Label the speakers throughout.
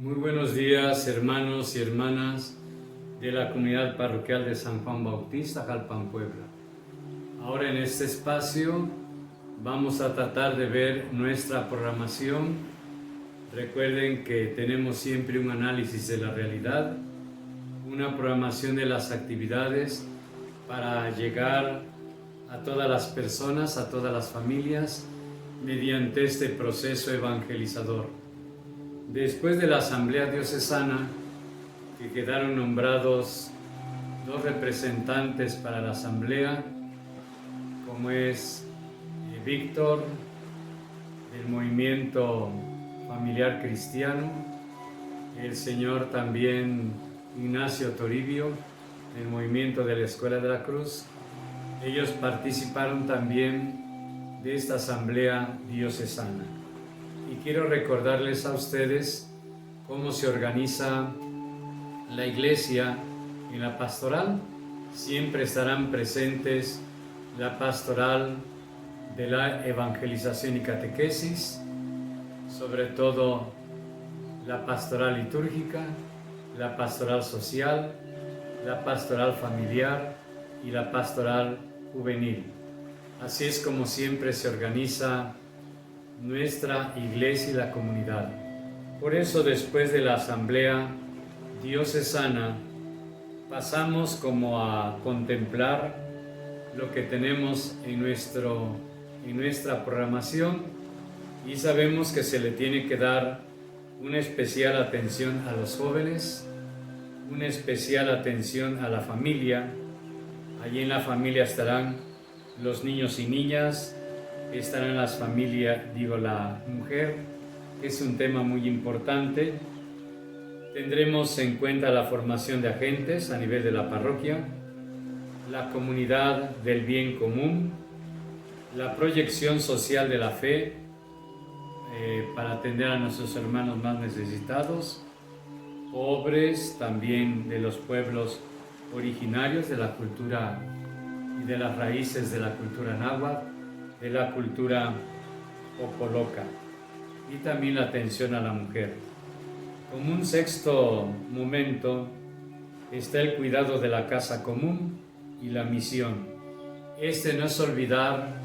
Speaker 1: Muy buenos días, hermanos y hermanas de la comunidad parroquial de San Juan Bautista, Jalpan, Puebla. Ahora en este espacio vamos a tratar de ver nuestra programación. Recuerden que tenemos siempre un análisis de la realidad, una programación de las actividades para llegar a todas las personas, a todas las familias, mediante este proceso evangelizador. Después de la Asamblea Diocesana, que quedaron nombrados dos representantes para la Asamblea, como es Víctor, del Movimiento Familiar Cristiano, el señor también Ignacio Toribio, del Movimiento de la Escuela de la Cruz. Ellos participaron también de esta Asamblea Diocesana. Y quiero recordarles a ustedes cómo se organiza la Iglesia en la pastoral. Siempre estarán presentes la pastoral de la evangelización y catequesis, sobre todo la pastoral litúrgica, la pastoral social, la pastoral familiar y la pastoral juvenil. Así es como siempre se organiza nuestra iglesia y la comunidad. Por eso, después de la Asamblea Diocesana, pasamos como a contemplar lo que tenemos en nuestra programación, y sabemos que se le tiene que dar una especial atención a los jóvenes, una especial atención a la familia. Allí en la familia estarán los niños y niñas, estarán las familias, la mujer, que es un tema muy importante. Tendremos en cuenta la formación de agentes a nivel de la parroquia, la comunidad del bien común, la proyección social de la fe para atender a nuestros hermanos más necesitados, pobres también de los pueblos originarios de la cultura y de las raíces de la cultura náhuatl, de la cultura popoloca, y también la atención a la mujer. Como un sexto momento está el cuidado de la casa común y la misión. No es olvidar,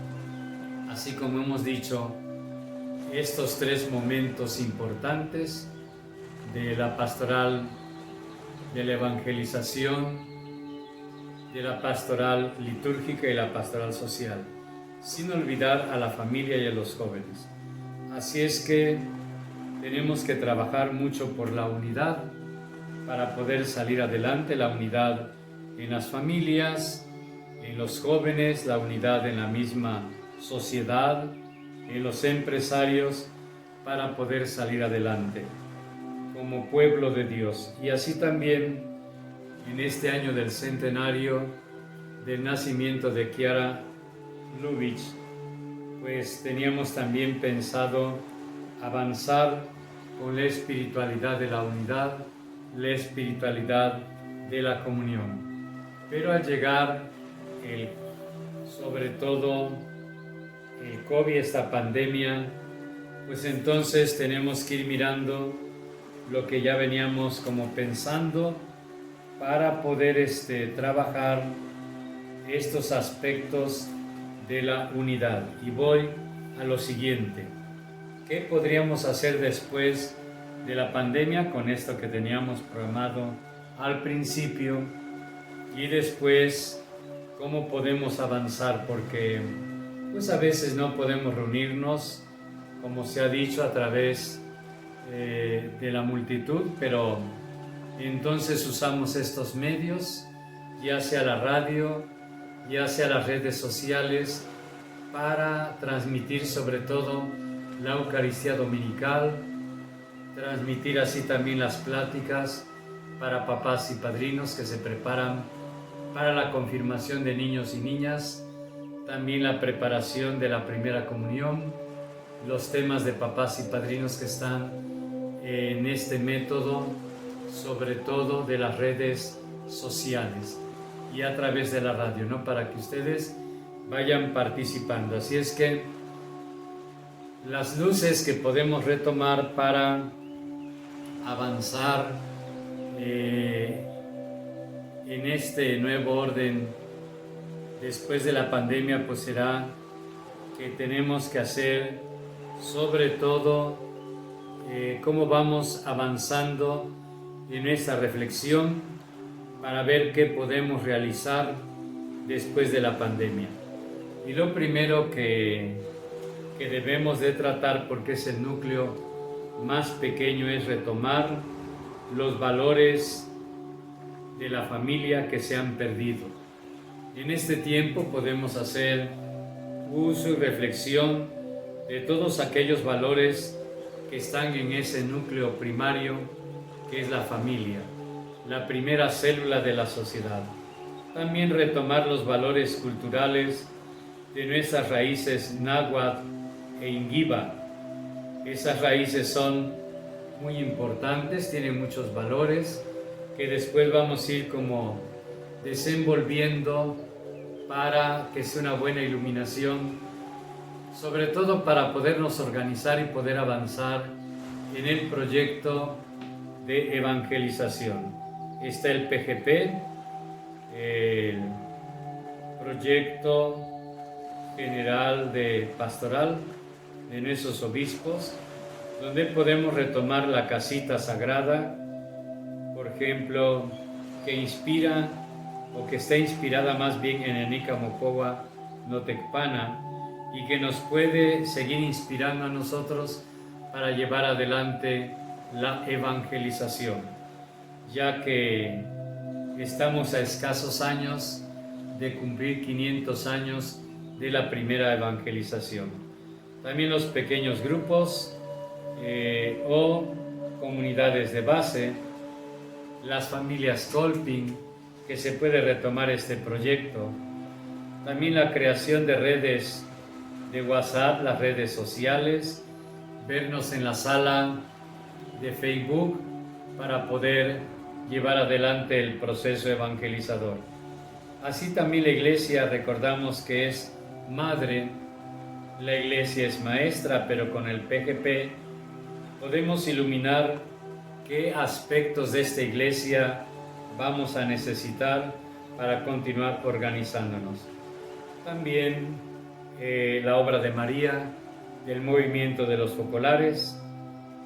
Speaker 1: así como hemos dicho, estos tres momentos importantes de la pastoral, de la evangelización, de la pastoral litúrgica y la pastoral social, sin olvidar a la familia y a los jóvenes. Así es que tenemos que trabajar mucho por la unidad para poder salir adelante, la unidad en las familias, en los jóvenes, la unidad en la misma sociedad, en los empresarios, para poder salir adelante como pueblo de Dios. Y así también en este año del centenario del nacimiento de Kiara Lubich, pues teníamos también pensado avanzar con la espiritualidad de la unidad, la espiritualidad de la comunión. Pero al llegar sobre todo el COVID, esta pandemia, pues entonces tenemos que ir mirando lo que ya veníamos como pensando para poder trabajar estos aspectos de la unidad. Y voy a lo siguiente: ¿qué podríamos hacer después de la pandemia con esto que teníamos programado al principio? Y después, ¿cómo podemos avanzar? Porque pues a veces no podemos reunirnos, como se ha dicho, a través de la multitud, pero entonces usamos estos medios, ya sea la radio, ya sea las redes sociales, para transmitir sobre todo la Eucaristía Dominical, transmitir así también las pláticas para papás y padrinos que se preparan para la confirmación de niños y niñas, también la preparación de la primera comunión, los temas de papás y padrinos que están en este método, sobre todo de las redes sociales y a través de la radio, ¿no? Para que ustedes vayan participando. Así es que las luces que podemos retomar para avanzar en este nuevo orden después de la pandemia, pues será que tenemos que hacer sobre todo cómo vamos avanzando en esta reflexión para ver qué podemos realizar después de la pandemia. Y lo primero que debemos de tratar, porque es el núcleo más pequeño, es retomar los valores de la familia que se han perdido. En este tiempo podemos hacer uso y reflexión de todos aquellos valores que están en ese núcleo primario que es la familia, la primera célula de la sociedad. También retomar los valores culturales de nuestras raíces náhuatl e inguiba. Esas raíces son muy importantes, tienen muchos valores que después vamos a ir como desenvolviendo para que sea una buena iluminación, sobre todo para podernos organizar y poder avanzar en el proyecto de evangelización. Está el PGP, el Proyecto General de Pastoral de nuestros obispos, donde podemos retomar la casita sagrada, por ejemplo, que inspira o que está inspirada más bien en el Nicamocoa Notecpana y que nos puede seguir inspirando a nosotros para llevar adelante la evangelización, ya que estamos a escasos años de cumplir 500 años de la primera evangelización. También los pequeños grupos o comunidades de base, las familias Kolping, que se puede retomar este proyecto. También la creación de redes de WhatsApp, las redes sociales, vernos en la sala de Facebook para poder llevar adelante el proceso evangelizador. Así también la Iglesia, recordamos que es madre, la Iglesia es maestra, pero con el PGP podemos iluminar qué aspectos de esta Iglesia vamos a necesitar para continuar organizándonos. También la obra de María, del movimiento de los focolares,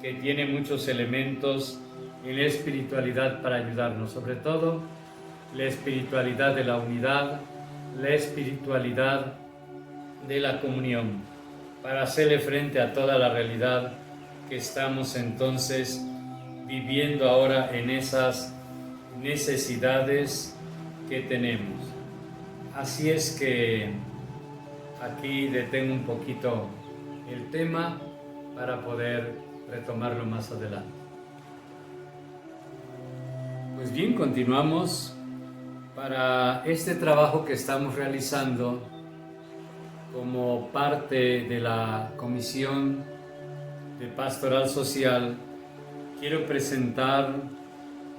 Speaker 1: que tiene muchos elementos en la espiritualidad para ayudarnos, sobre todo la espiritualidad de la unidad, la espiritualidad de la comunión, para hacerle frente a toda la realidad que estamos entonces viviendo ahora en esas necesidades que tenemos. Así es que aquí detengo un poquito el tema para poder retomarlo más adelante. Pues bien, continuamos para este trabajo que estamos realizando como parte de la Comisión de Pastoral Social. Quiero presentar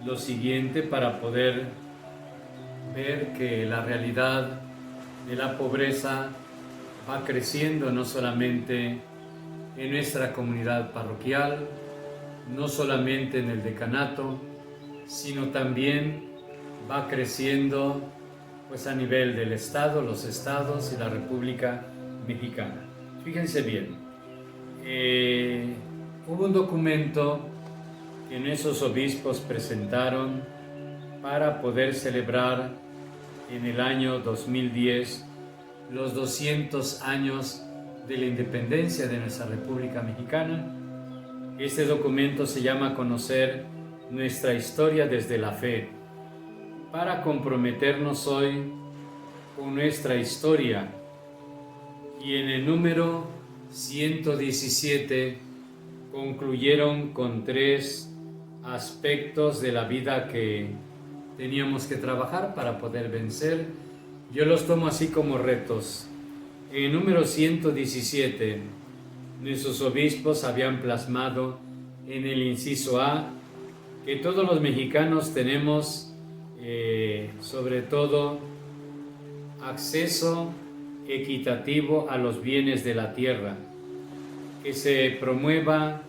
Speaker 1: lo siguiente para poder ver que la realidad de la pobreza va creciendo no solamente en nuestra comunidad parroquial, no solamente en el decanato, sino también va creciendo pues a nivel del Estado, los estados y la República Mexicana. Fíjense bien, hubo un documento que nuestros obispos presentaron para poder celebrar en el año 2010 los 200 años de la independencia de nuestra República Mexicana. Este documento se llama Conocer nuestra historia desde la fe, para comprometernos hoy con nuestra historia. Y en el número 117 concluyeron con 3 aspectos de la vida que teníamos que trabajar para poder vencer. Yo los tomo así como retos. En el número 117, nuestros obispos habían plasmado en el inciso A que todos los mexicanos tenemos sobre todo acceso equitativo a los bienes de la tierra, que se promueva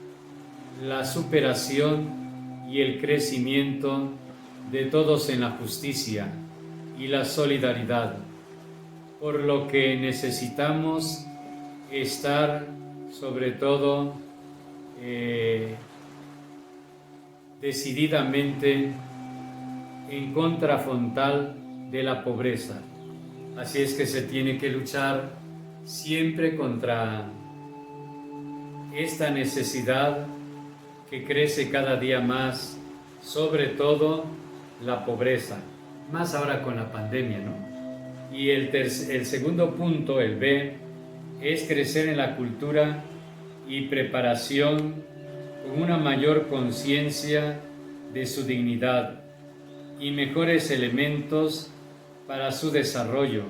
Speaker 1: la superación y el crecimiento de todos en la justicia y la solidaridad, por lo que necesitamos estar sobre todo decididamente en contra frontal de la pobreza. Así es que se tiene que luchar siempre contra esta necesidad que crece cada día más, sobre todo la pobreza, más ahora con la pandemia, ¿no? Y el segundo punto, el B, es crecer en la cultura y preparación con una mayor conciencia de su dignidad y mejores elementos para su desarrollo,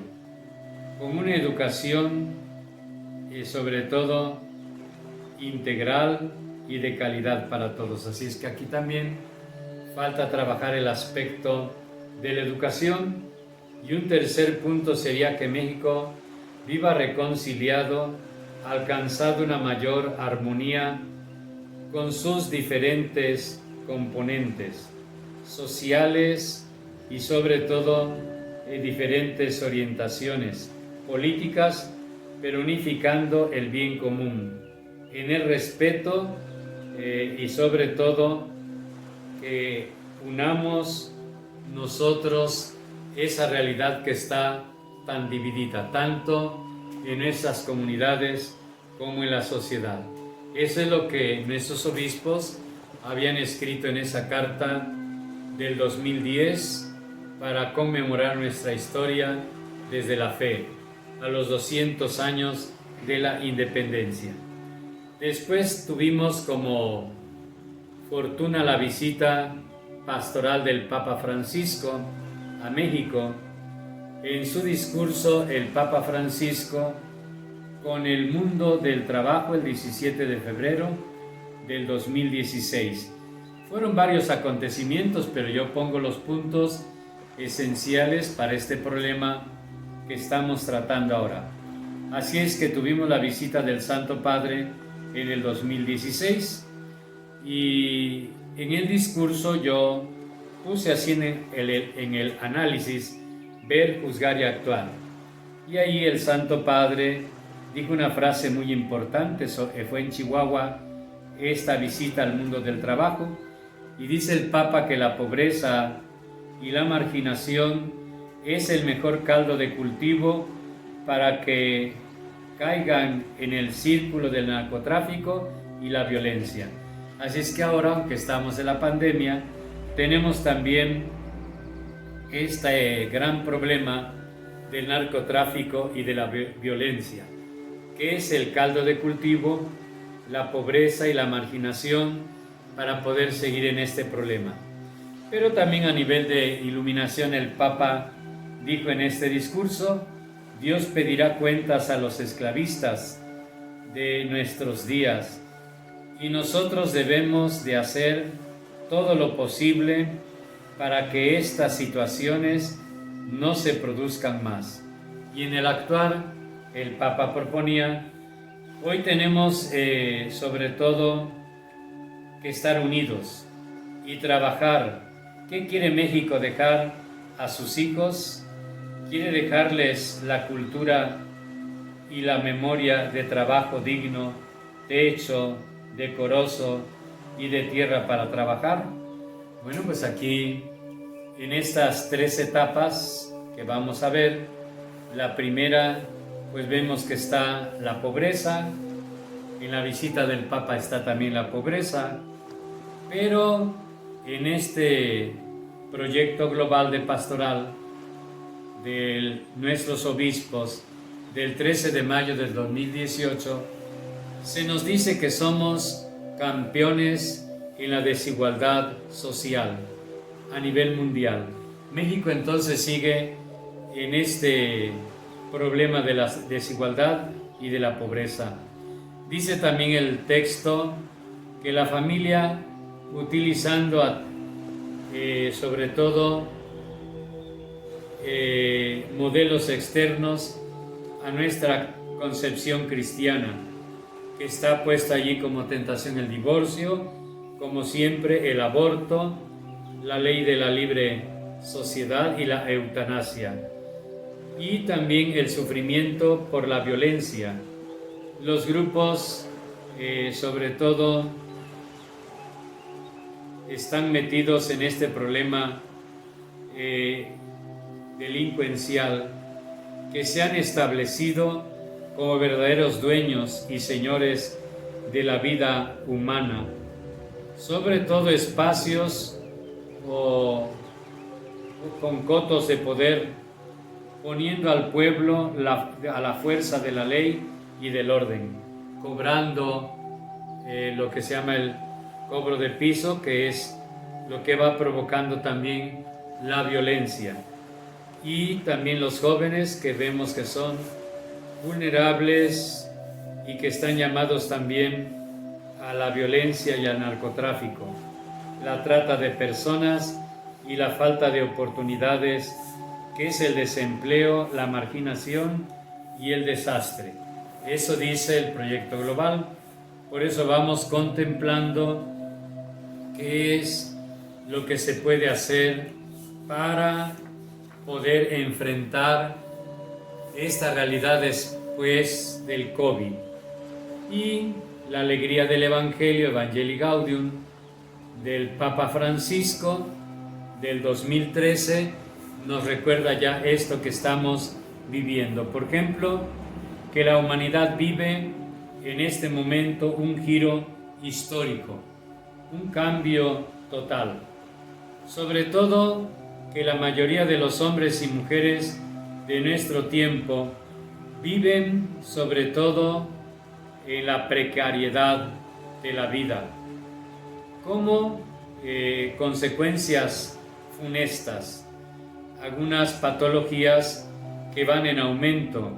Speaker 1: con una educación sobre todo integral y de calidad para todos. Así es que aquí también falta trabajar el aspecto de la educación. Y un tercer punto sería que México viva reconciliado, alcanzando una mayor armonía con sus diferentes componentes sociales y sobre todo diferentes orientaciones políticas, pero unificando el bien común en el respeto y sobre todo que unamos nosotros esa realidad que está tan dividida, tanto en esas comunidades como en la sociedad. Eso es lo que nuestros obispos habían escrito en esa carta del 2010 para conmemorar nuestra historia desde la fe, a los 200 años de la independencia. Después tuvimos como fortuna la visita pastoral del Papa Francisco a México. En su discurso, el Papa Francisco, con el mundo del trabajo, el 17 de febrero del 2016. Fueron varios acontecimientos, pero yo pongo los puntos esenciales para este problema que estamos tratando ahora. Así es que tuvimos la visita del Santo Padre en el 2016 y en el discurso yo puse así en el análisis ver, juzgar y actuar. Y ahí el Santo Padre dijo una frase muy importante, fue en Chihuahua esta visita al mundo del trabajo, y dice el Papa que la pobreza y la marginación es el mejor caldo de cultivo para que caigan en el círculo del narcotráfico y la violencia. Así es que ahora, aunque estamos en la pandemia, tenemos también este gran problema del narcotráfico y de la violencia, que es el caldo de cultivo, la pobreza y la marginación para poder seguir en este problema. Pero también a nivel de iluminación, el Papa dijo en este discurso: Dios pedirá cuentas a los esclavistas de nuestros días y nosotros debemos de hacer todo lo posible para que estas situaciones no se produzcan más. Y en el actuar, el Papa proponía, hoy tenemos sobre todo que estar unidos y trabajar. ¿Qué quiere México dejar a sus hijos? Quiere dejarles la cultura y la memoria de trabajo digno, techo, decoroso y de tierra para trabajar. Bueno, pues aquí en estas 3 etapas que vamos a ver, la primera, pues vemos que está la pobreza. En la visita del Papa está también la pobreza, pero en este proyecto global de pastoral de nuestros obispos del 13 de mayo del 2018, se nos dice que somos campeones en la desigualdad social a nivel mundial. México entonces sigue en este problema de la desigualdad y de la pobreza. Dice también el texto que la familia, utilizando sobre todo modelos externos a nuestra concepción cristiana, que está puesta allí como tentación el divorcio, como siempre, el aborto, la ley de la libre sociedad y la eutanasia, y también el sufrimiento por la violencia. Los grupos, sobre todo, están metidos en este problema delincuencial, que se han establecido como verdaderos dueños y señores de la vida humana, sobre todo espacios o con cotos de poder, poniendo al pueblo a la fuerza de la ley y del orden, cobrando lo que se llama el cobro de piso, que es lo que va provocando también la violencia. Y también los jóvenes, que vemos que son vulnerables y que están llamados también a la violencia y al narcotráfico, la trata de personas y la falta de oportunidades, que es el desempleo, la marginación y el desastre. Eso dice el proyecto global. Por eso vamos contemplando qué es lo que se puede hacer para poder enfrentar esta realidad después del COVID. Y la alegría del Evangelio, Evangelii Gaudium, del Papa Francisco, del 2013, nos recuerda ya esto que estamos viviendo. Por ejemplo, que la humanidad vive en este momento un giro histórico, un cambio total. Sobre todo, que la mayoría de los hombres y mujeres de nuestro tiempo viven sobre todo en la precariedad de la vida, como consecuencias funestas, algunas patologías que van en aumento,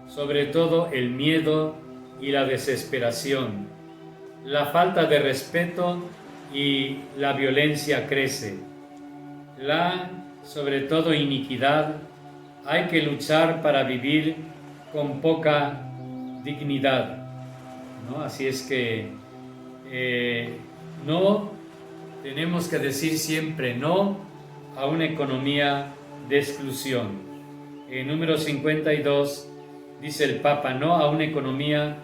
Speaker 1: sobre todo el miedo y la desesperación, la falta de respeto y la violencia crece, sobre todo iniquidad. Hay que luchar para vivir con poca dignidad, ¿no? Así es que no tenemos que decir siempre no a una economía de exclusión. En número 52 dice el Papa, no a una economía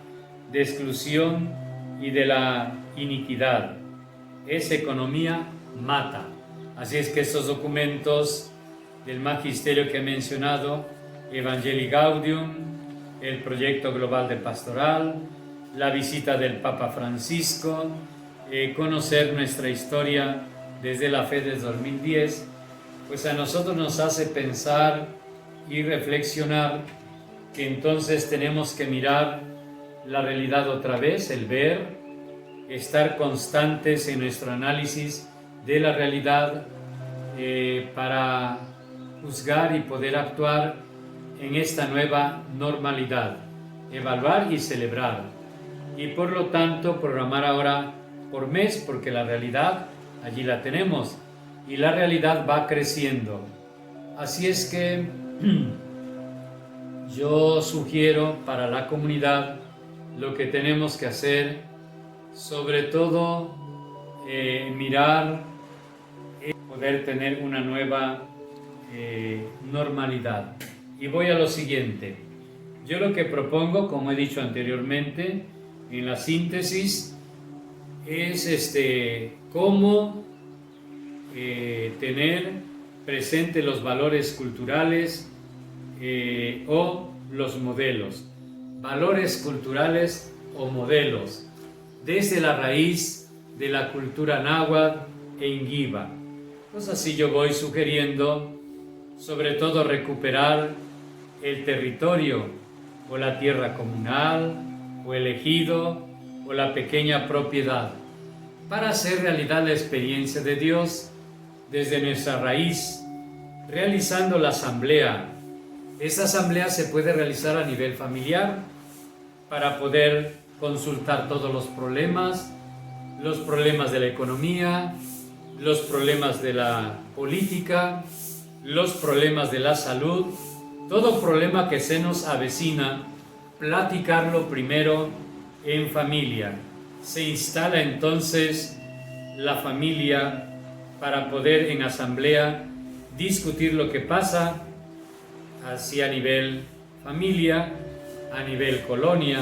Speaker 1: de exclusión y de la iniquidad. Esa economía mata. Así es que estos documentos del magisterio que he mencionado, Evangelii Gaudium, el proyecto global de pastoral, la visita del Papa Francisco, conocer nuestra historia desde la fe de 2010, pues a nosotros nos hace pensar y reflexionar que entonces tenemos que mirar la realidad otra vez, el ver, estar constantes en nuestro análisis de la realidad para juzgar y poder actuar en esta nueva normalidad, evaluar y celebrar, y por lo tanto programar ahora por mes, porque la realidad allí la tenemos y la realidad va creciendo. Así es que yo sugiero para la comunidad lo que tenemos que hacer, sobre todo mirar poder tener una nueva normalidad. Y voy a lo siguiente. Yo lo que propongo, como he dicho anteriormente, en la síntesis, es cómo tener presente los valores culturales o los modelos. Valores culturales o modelos, desde la raíz de la cultura náhuatl e inguiba. Pues así yo voy sugiriendo, sobre todo, recuperar el territorio o la tierra comunal o el ejido o la pequeña propiedad, para hacer realidad la experiencia de Dios desde nuestra raíz, realizando la asamblea. Esta asamblea se puede realizar a nivel familiar para poder consultar todos los problemas de la economía, los problemas de la política, los problemas de la salud, todo problema que se nos avecina, platicarlo primero en familia. Se instala entonces la familia, para poder en asamblea discutir lo que pasa, así a nivel familia, a nivel colonia,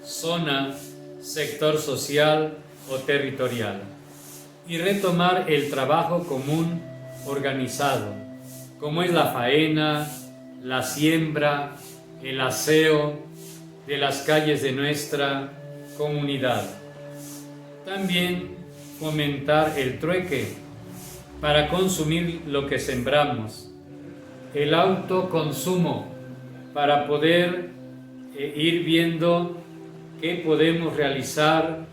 Speaker 1: zona, sector social o territorial, y retomar el trabajo común organizado, como es la faena, la siembra, el aseo de las calles de nuestra comunidad. También fomentar el trueque para consumir lo que sembramos, el autoconsumo para poder ir viendo qué podemos realizar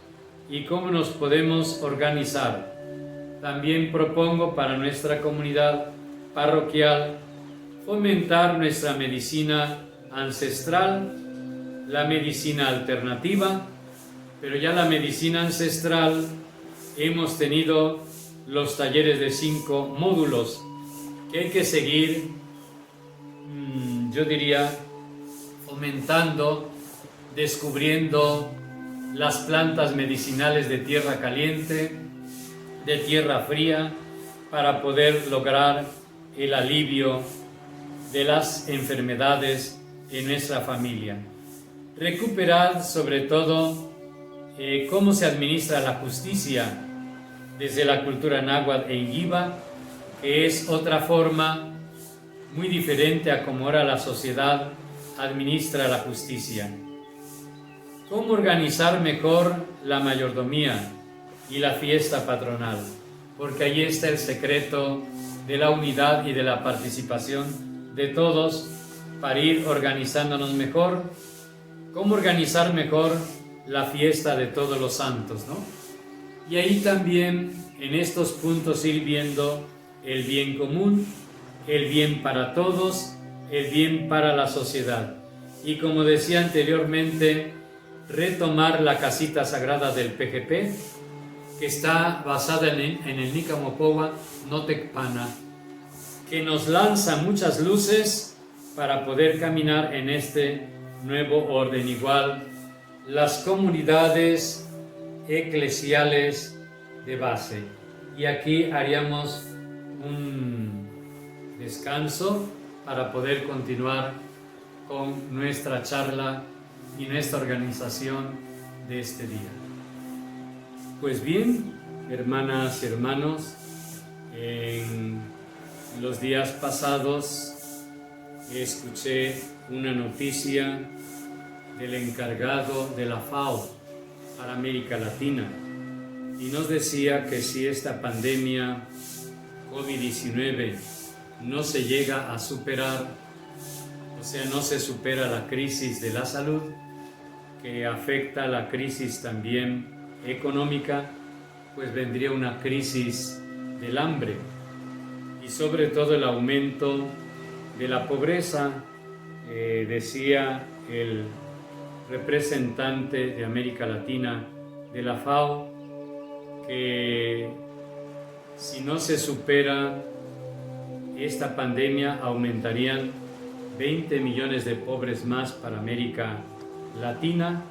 Speaker 1: y cómo nos podemos organizar. También propongo para nuestra comunidad parroquial fomentar nuestra medicina ancestral, la medicina alternativa, pero ya la medicina ancestral hemos tenido los talleres de 5 módulos que hay que seguir, yo diría, fomentando, descubriendo las plantas medicinales de tierra caliente, de tierra fría, para poder lograr el alivio de las enfermedades en nuestra familia. Recuperar sobre todo cómo se administra la justicia desde la cultura náhuatl e inguiva, que es otra forma muy diferente a cómo ahora la sociedad administra la justicia. Cómo organizar mejor la mayordomía y la fiesta patronal, porque ahí está el secreto de la unidad y de la participación de todos para ir organizándonos mejor. Cómo organizar mejor la fiesta de todos los santos, ¿no? Y ahí también en estos puntos ir viendo el bien común, el bien para todos, el bien para la sociedad. Y como decía anteriormente, retomar la casita sagrada del PGP, que está basada en el Nicamopowa Notecpana, que nos lanza muchas luces para poder caminar en este nuevo orden. Igual las comunidades eclesiales de base. Y aquí haríamos un descanso para poder continuar con nuestra charla y nuestra organización de este día. Pues bien, hermanas y hermanos, en los días pasados escuché una noticia del encargado de la FAO para América Latina y nos decía que si esta pandemia COVID-19 no se llega a superar, o sea, no se supera la crisis de la salud, que afecta la crisis también económica, pues vendría una crisis del hambre y sobre todo el aumento de la pobreza. Decía el representante de América Latina de la FAO que si no se supera esta pandemia aumentarían 20 millones de pobres más para América Latina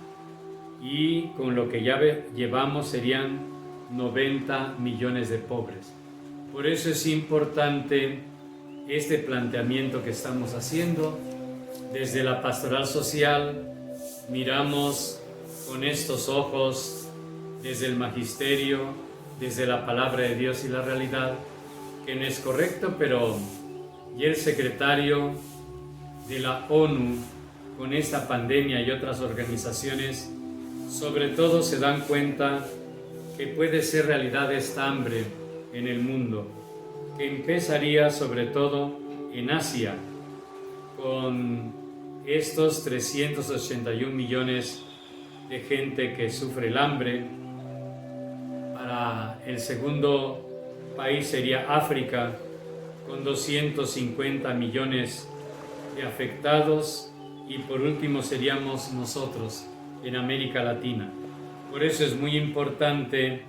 Speaker 1: y con lo que ya llevamos serían 90 millones de pobres. Por eso es importante este planteamiento que estamos haciendo. Desde la pastoral social miramos con estos ojos, desde el magisterio, desde la palabra de Dios y la realidad, que no es correcto, pero y el secretario de la ONU con esta pandemia y otras organizaciones sobre todo se dan cuenta que puede ser realidad esta hambre en el mundo, que empezaría sobre todo en Asia con estos 381 millones de gente que sufre el hambre. Para el segundo país sería África con 250 millones de afectados y por último seríamos nosotros en América Latina. Por eso es muy importante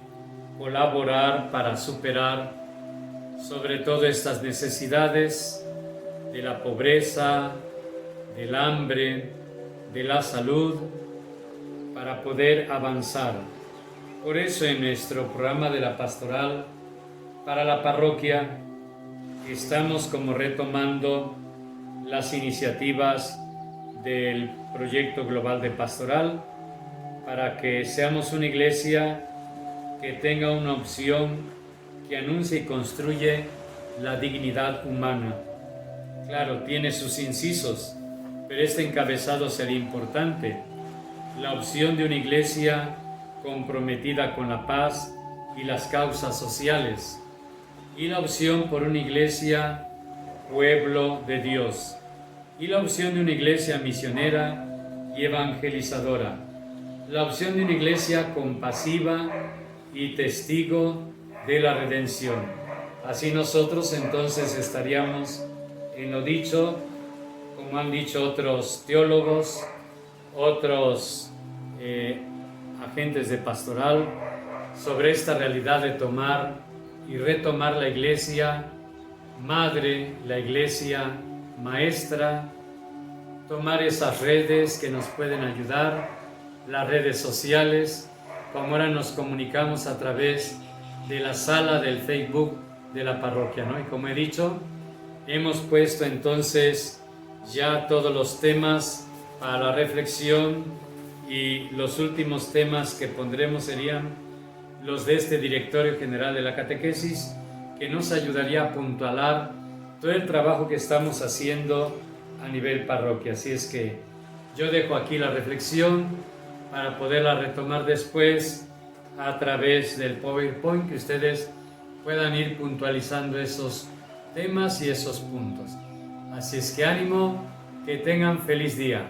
Speaker 1: colaborar para superar sobre todo estas necesidades de la pobreza, del hambre, de la salud, para poder avanzar. Por eso en nuestro programa de la pastoral para la parroquia estamos como retomando las iniciativas del proyecto global de pastoral para que seamos una iglesia que tenga una opción que anuncie y construye la dignidad humana. Claro, tiene sus incisos, pero este encabezado sería importante. La opción de una iglesia comprometida con la paz y las causas sociales, y la opción por una iglesia pueblo de Dios, y la opción de una iglesia misionera y evangelizadora, la opción de una iglesia compasiva y testigo de la redención. Así nosotros entonces estaríamos en lo dicho, como han dicho otros teólogos, otros agentes de pastoral, sobre esta realidad de tomar y retomar la iglesia madre, la iglesia maestra, tomar esas redes que nos pueden ayudar, las redes sociales, como ahora nos comunicamos a través de la sala del Facebook de la parroquia, ¿no? Y como he dicho, hemos puesto entonces ya todos los temas para la reflexión, y los últimos temas que pondremos serían los de este Directorio General de la Catequesis, que nos ayudaría a puntualar todo el trabajo que estamos haciendo a nivel parroquia. Así es que yo dejo aquí la reflexión para poderla retomar después a través del PowerPoint, que ustedes puedan ir puntualizando esos temas y esos puntos. Así es que ánimo, que tengan feliz día.